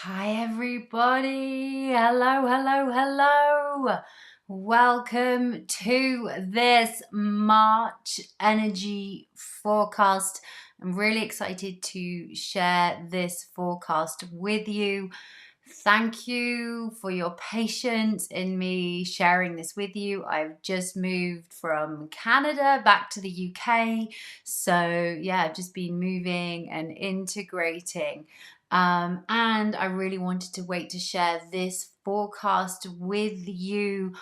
Hi everybody, hello. Welcome to this March energy forecast. I'm really excited to share this forecast with you. Thank you for your patience in me sharing this with you. I've just moved from Canada back to the UK. So yeah, I've just been moving and integrating. And I really wanted to wait to share this forecast with you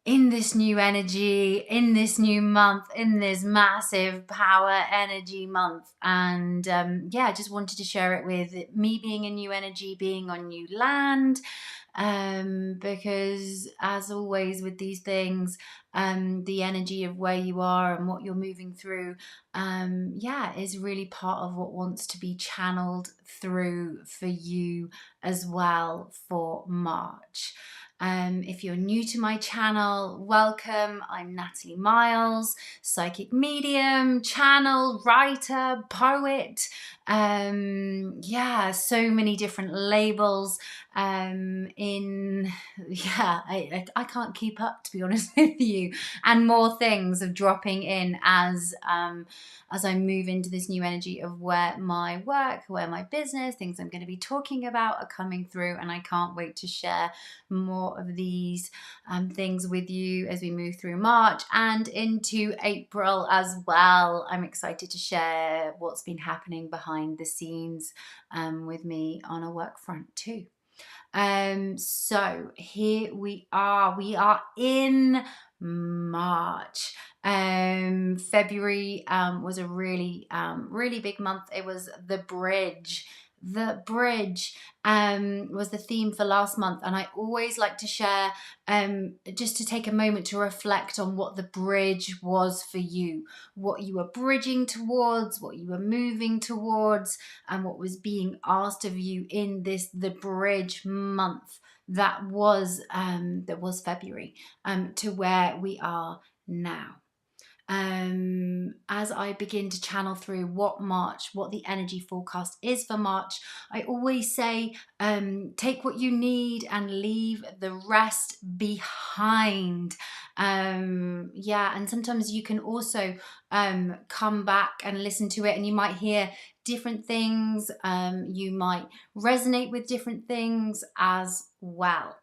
in this new energy, in this new month, in this massive power energy month. And yeah, I just wanted to share it with me being a new energy, being on new land. Because as always with these things, the energy of where you are and what you're moving through, yeah, is really part of what wants to be channeled through for you as well for March. If you're new to my channel, welcome. I'm Natalie Miles, psychic medium, channel, writer, poet. Yeah, so many different labels. I can't keep up, to be honest with you, and more things are dropping in as I move into this new energy of where my work, where my business, things I'm going to be talking about are coming through, and I can't wait to share more of these things with you as we move through March and into April as well. I'm excited to share what's been happening behind the scenes with me on a work front too. So here we are in March. February was a really big month. It was the bridge. The bridge was the theme for last month, and I always like to share just to take a moment to reflect on what the bridge was for you, what you were bridging towards, what you were moving towards, and what was being asked of you in the bridge month that was February to where we are now. As I begin to channel through what the energy forecast is for March, I always say, take what you need and leave the rest behind. Yeah, and sometimes you can also come back and listen to it, and you might hear different things. You might resonate with different things as well.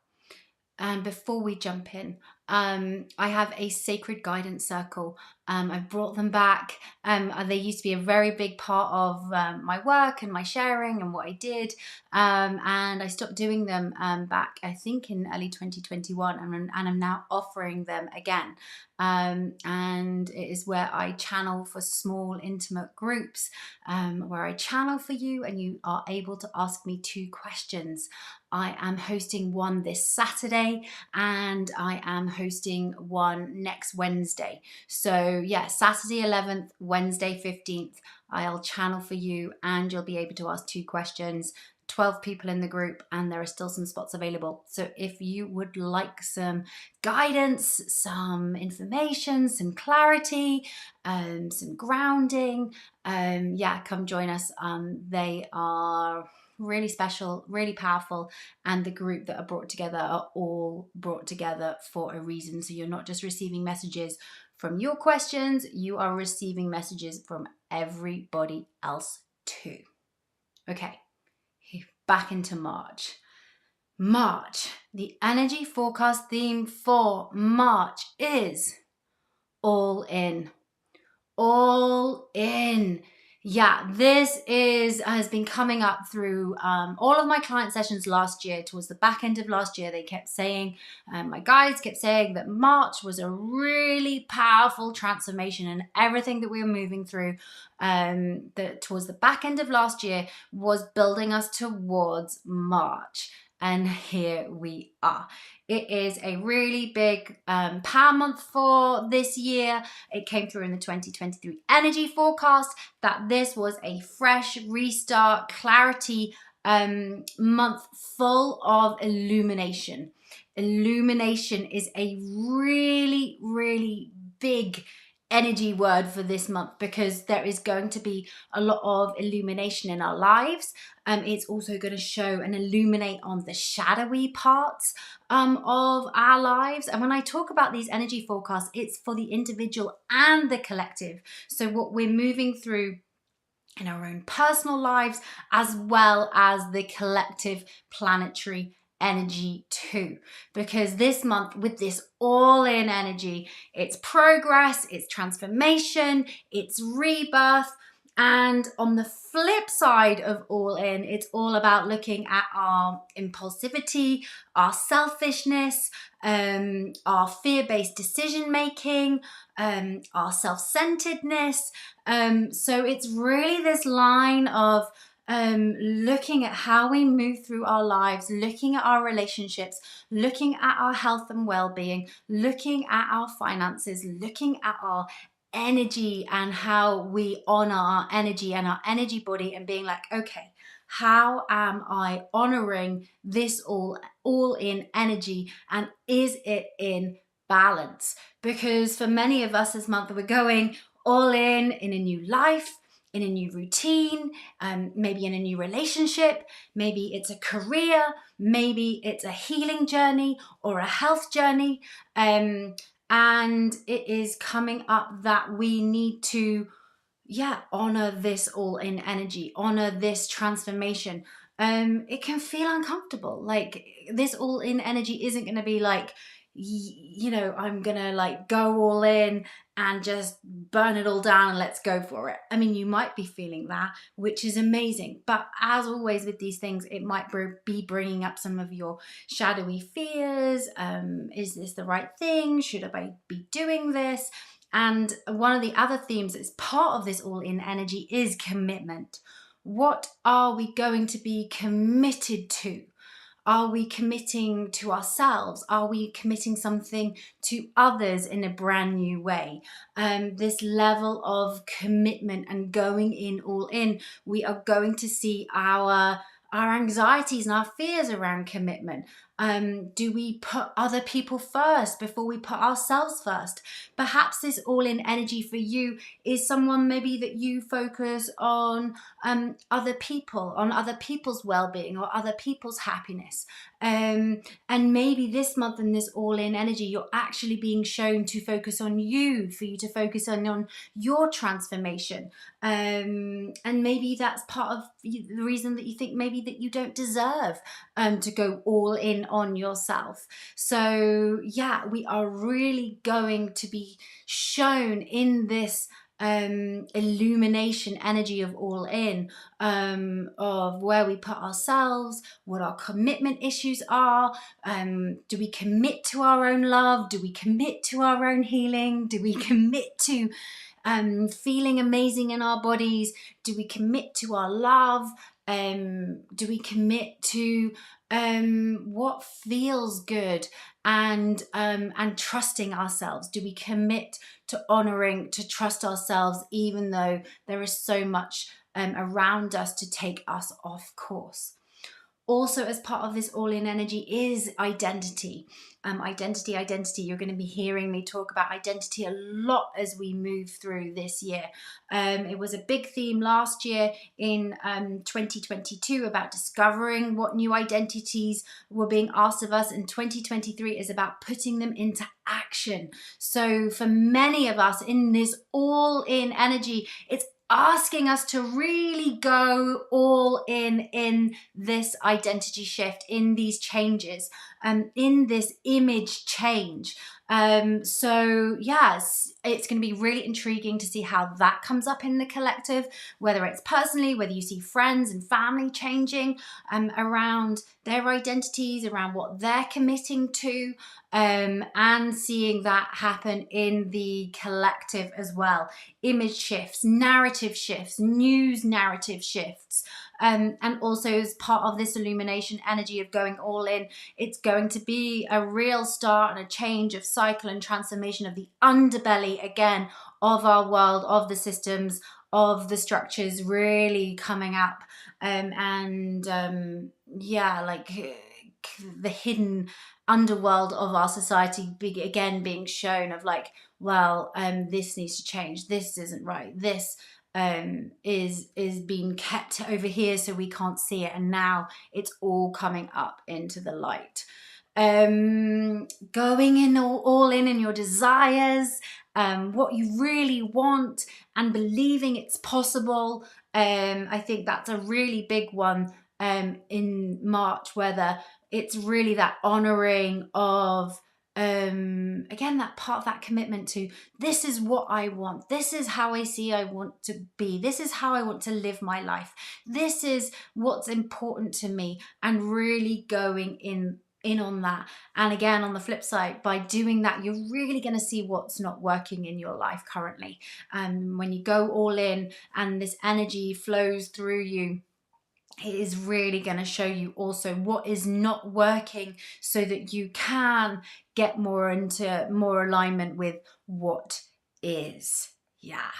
And before we jump in, I have a sacred guidance circle. I've brought them back. They used to be a very big part of my work and my sharing and what I did. And I stopped doing them back, I think, in early 2021. And I'm now offering them again. And it is where I channel for small, intimate groups, where I channel for you and you are able to ask me 2 questions. I am hosting one this Saturday and I am hosting one next Wednesday. So yeah, Saturday 11th, Wednesday 15th, I'll channel for you and you'll be able to ask 2 questions. 12 people in the group and there are still some spots available. So if you would like some guidance, some information, some clarity, some grounding, yeah, come join us. They are really special, really powerful, and the group that are brought together are all brought together for a reason. So you're not just receiving messages from your questions, you are receiving messages from everybody else too. Okay, back into March. March, the energy forecast theme for March is all in. All in. Yeah, this has been coming up through all of my client sessions last year. Towards the back end of last year, they kept saying, my guides kept saying that March was a really powerful transformation, and everything that we were moving through that towards the back end of last year was building us towards March. And here we are. It is a really big power month for this year. It came through in the 2023 energy forecast that this was a fresh restart, clarity month full of illumination. Illumination is a really, really big energy word for this month, because there is going to be a lot of illumination in our lives. It's also going to show and illuminate on the shadowy parts of our lives. And when I talk about these energy forecasts, it's for the individual and the collective. So what we're moving through in our own personal lives, as well as the collective planetary energy too. Because this month, with this all-in energy, it's progress, it's transformation, it's rebirth. And on the flip side of all in, it's all about looking at our impulsivity, our selfishness, our fear-based decision making, our self-centeredness. So it's really this line of looking at how we move through our lives, looking at our relationships, looking at our health and well-being, looking at our finances, looking at our energy and how we honor our energy and our energy body, and being like, okay, how am I honoring this all in energy, and is it in balance? Because for many of us this month, we're going all in a new life, in a new routine, maybe in a new relationship, maybe it's a career, maybe it's a healing journey or a health journey. And it is coming up that we need to, honor this all in energy, honor this transformation. It can feel uncomfortable. Like, this all in energy isn't going to be like, I'm gonna like go all in and just burn it all down and let's go for it. I mean, you might be feeling that, which is amazing. But as always with these things, it might be bringing up some of your shadowy fears. Is this the right thing? Should I be doing this? And one of the other themes that's part of this all in energy is commitment. What are we going to be committed to? Are we committing to ourselves? Are we committing something to others in a brand new way? This level of commitment and going in all in, we are going to see our anxieties and our fears around commitment. Do we put other people first before we put ourselves first? Perhaps this all in energy for you is someone maybe that you focus on other people, on other people's well-being or other people's happiness. And maybe this month in this all-in energy, you're actually being shown to focus on you, for you to focus on your transformation. And maybe that's part of the reason that you think maybe that you don't deserve to go all in on yourself. So we are really going to be shown in this illumination energy of all in, of where we put ourselves, what our commitment issues are. Do we commit to our own love? Do we commit to our own healing? Do we commit to feeling amazing in our bodies? Do we commit to our love? Do we commit to what feels good, and trusting ourselves? Do we commit to honoring, to trust ourselves, even though there is so much around us to take us off course? Also, as part of this all-in energy is identity. Identity. You're going to be hearing me talk about identity a lot as we move through this year. It was a big theme last year in 2022 about discovering what new identities were being asked of us, and 2023 is about putting them into action. So for many of us in this all-in energy, it's asking us to really go all in this identity shift, in these changes, in this image change. So yes, it's going to be really intriguing to see how that comes up in the collective, whether it's personally, whether you see friends and family changing around their identities, around what they're committing to, and seeing that happen in the collective as well. Image shifts, narrative shifts, news narrative shifts. And also as part of this illumination energy of going all in, it's going to be a real start and a change of cycle and transformation of the underbelly again of our world, of the systems, of the structures really coming up, the hidden underworld of our society again being shown of like, well, this needs to change, this isn't right, this is being kept over here so we can't see it, and now it's all coming up into the light. Going in all in your desires, what you really want, and believing it's possible. I think that's a really big one in March, whether it's really that honoring of again, that part of that commitment to, this is what I want, this is how I see I want to be, this is how I want to live my life, this is what's important to me, and really going in on that. And again, on the flip side, by doing that, you're really going to see what's not working in your life currently. When you go all in and this energy flows through you, it is really going to show you also what is not working, so that you can get more into more alignment with what is. Yeah.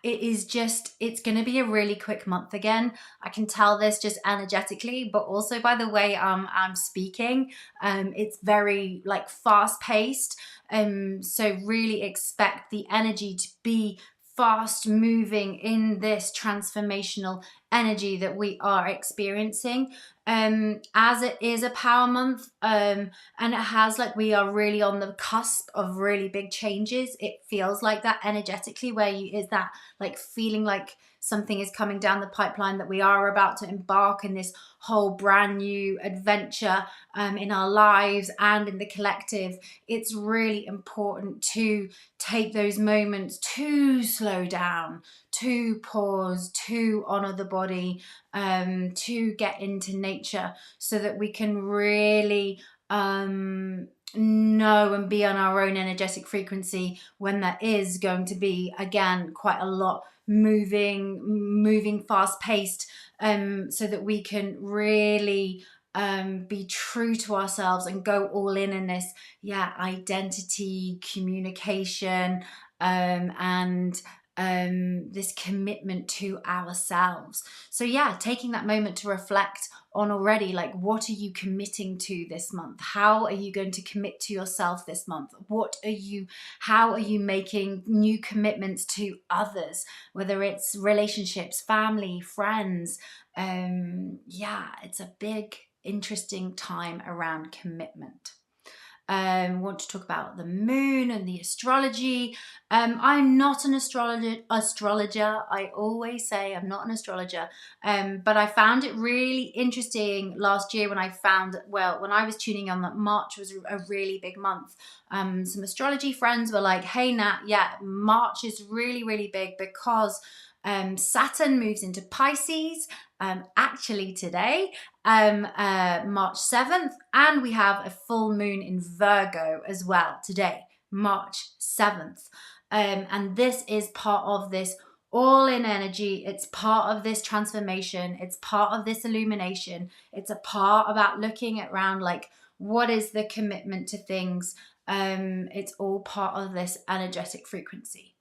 It's going to be a really quick month again. I can tell this just energetically, but also by the way I'm speaking. It's very like fast paced. So really expect the energy to be fast moving in this transformational energy that we are experiencing, as it is a power month, and it has like, we are really on the cusp of really big changes. It feels like that energetically, where you is that like feeling like something is coming down the pipeline, that we are about to embark in this whole brand new adventure in our lives and in the collective. It's really important to take those moments to slow down, to pause, to honor the body, to get into nature, so that we can really know and be on our own energetic frequency when there is going to be, again, quite a lot moving fast paced, so that we can really be true to ourselves and go all in this identity, communication, and this commitment to ourselves. So taking that moment to reflect on already, like, what are you committing to this month? How are you going to commit to yourself this month? How are you making new commitments to others, whether it's relationships, family, friends? It's a big, interesting time around commitment. Want to talk about the moon and the astrology. I'm not an astrologer. I always say I'm not an astrologer, but I found it really interesting last year when I was tuning on that March was a really big month. Some astrology friends were like, hey Nat, March is really, really big because Saturn moves into Pisces actually today, March 7th, and we have a full moon in Virgo as well today, March 7th. And this is part of this all in energy. It's part of this transformation. It's part of this illumination. It's a part about looking around, like, what is the commitment to things? It's all part of this energetic frequency.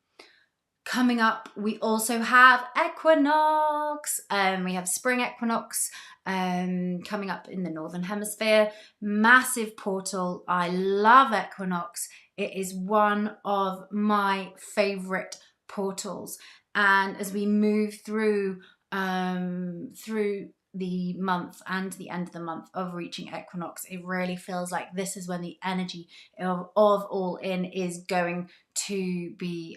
Coming up, we also have equinox. We have spring equinox coming up in the Northern Hemisphere. Massive portal. I love equinox. It is one of my favorite portals. And as we move through the month and the end of the month of reaching equinox, it really feels like this is when the energy of all in is going to be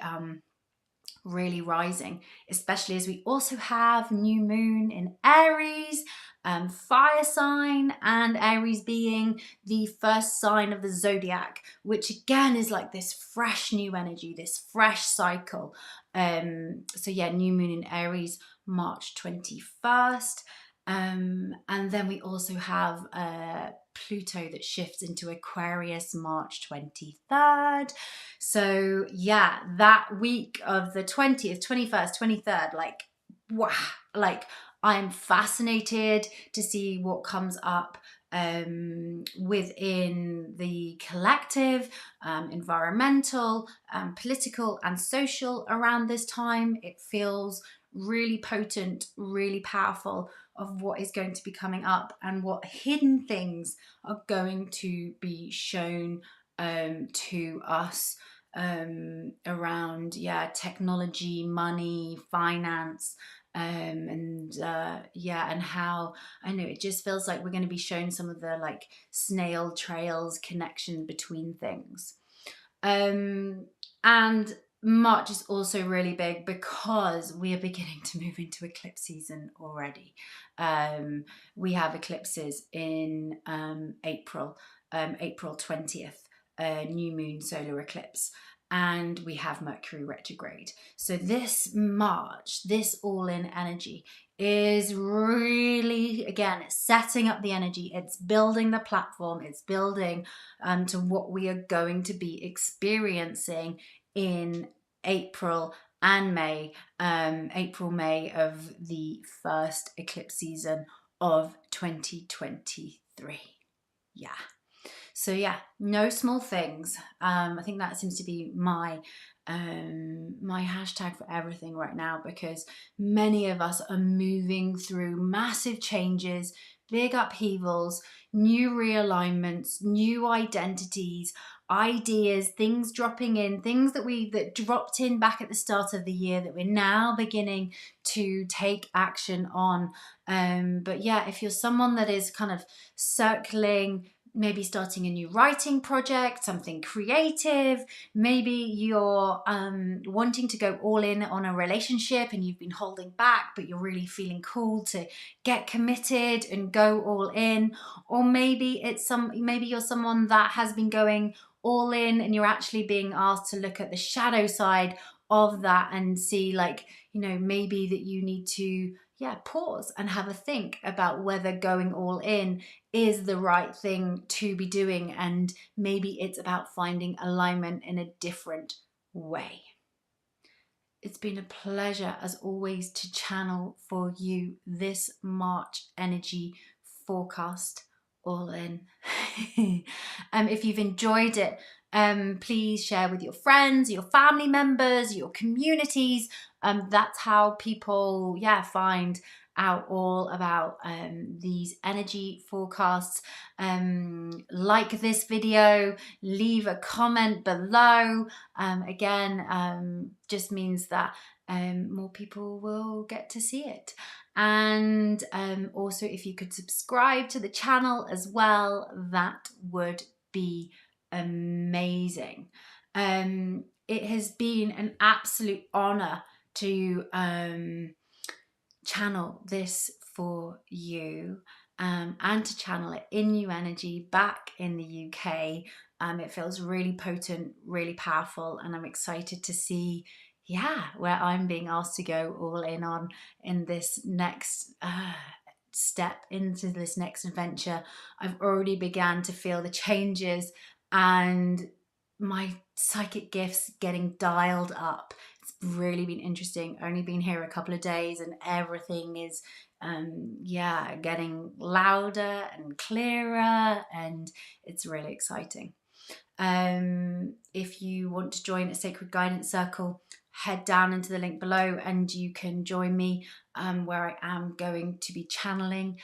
really rising, especially as we also have new moon in Aries, fire sign, and Aries being the first sign of the zodiac, which again is like this fresh new energy, this fresh cycle. New moon in Aries, March 21st. And then we also have Pluto that shifts into Aquarius, March 23rd. So that week of the 20th, 21st, 23rd, like, wow, like, I'm fascinated to see what comes up within the collective, environmental, political and social around this time. It feels really potent, really powerful. of what is going to be coming up and what hidden things are going to be shown to us around technology, money, finance, and how I know it just feels like we're going to be shown some of the like snail trails connection between things. And March is also really big because we are beginning to move into eclipse season already. We have eclipses in April 20th, new moon solar eclipse, and we have Mercury retrograde. So this March, this all-in energy is really, again, it's setting up the energy, it's building the platform, it's building to what we are going to be experiencing in April and May, May of the first eclipse season of 2023. Yeah. So yeah, no small things. I think that seems to be my hashtag for everything right now, because many of us are moving through massive changes, big upheavals, new realignments, new identities, ideas, things dropping in, things that dropped in back at the start of the year that we're now beginning to take action on. But yeah, if you're someone that is kind of circling, maybe starting a new writing project, something creative, maybe you're wanting to go all in on a relationship and you've been holding back, but you're really feeling called to get committed and go all in. Or maybe you're someone that has been going all in and you're actually being asked to look at the shadow side of that and see, like, maybe that you need to pause and have a think about whether going all in is the right thing to be doing, and maybe it's about finding alignment in a different way. It's been a pleasure as always to channel for you this March energy forecast all in. If you've enjoyed it, please share with your friends, your family members, your communities. That's how people find out all about these energy forecasts. Like this video, leave a comment below. Again, just means that more people will get to see it. And also, if you could subscribe to the channel as well, that would be amazing. It has been an absolute honor to channel this for you, and to channel it in New Energy back in the UK. It feels really potent, really powerful, and I'm excited to see where I'm being asked to go all in on in this next step into this next adventure. I've already began to feel the changes and my psychic gifts getting dialed up. It's really been interesting. Only been here a couple of days and everything is getting louder and clearer, and it's really exciting. If you want to join a sacred guidance circle, head down into the link below and you can join me, where I am going to be channeling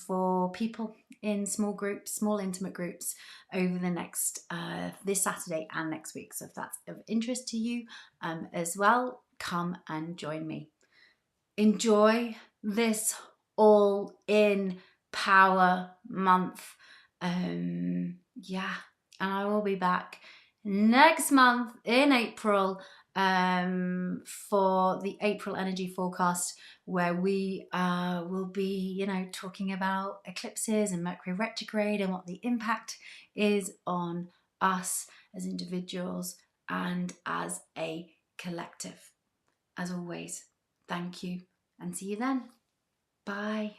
for people in small groups, small intimate groups, over the next this Saturday and next week. So if that's of interest to you as well, come and join me. Enjoy this all in power month. And I will be back next month in April for the April energy forecast, where we will be, talking about eclipses and Mercury retrograde and what the impact is on us as individuals and as a collective. As always, thank you and see you then. Bye.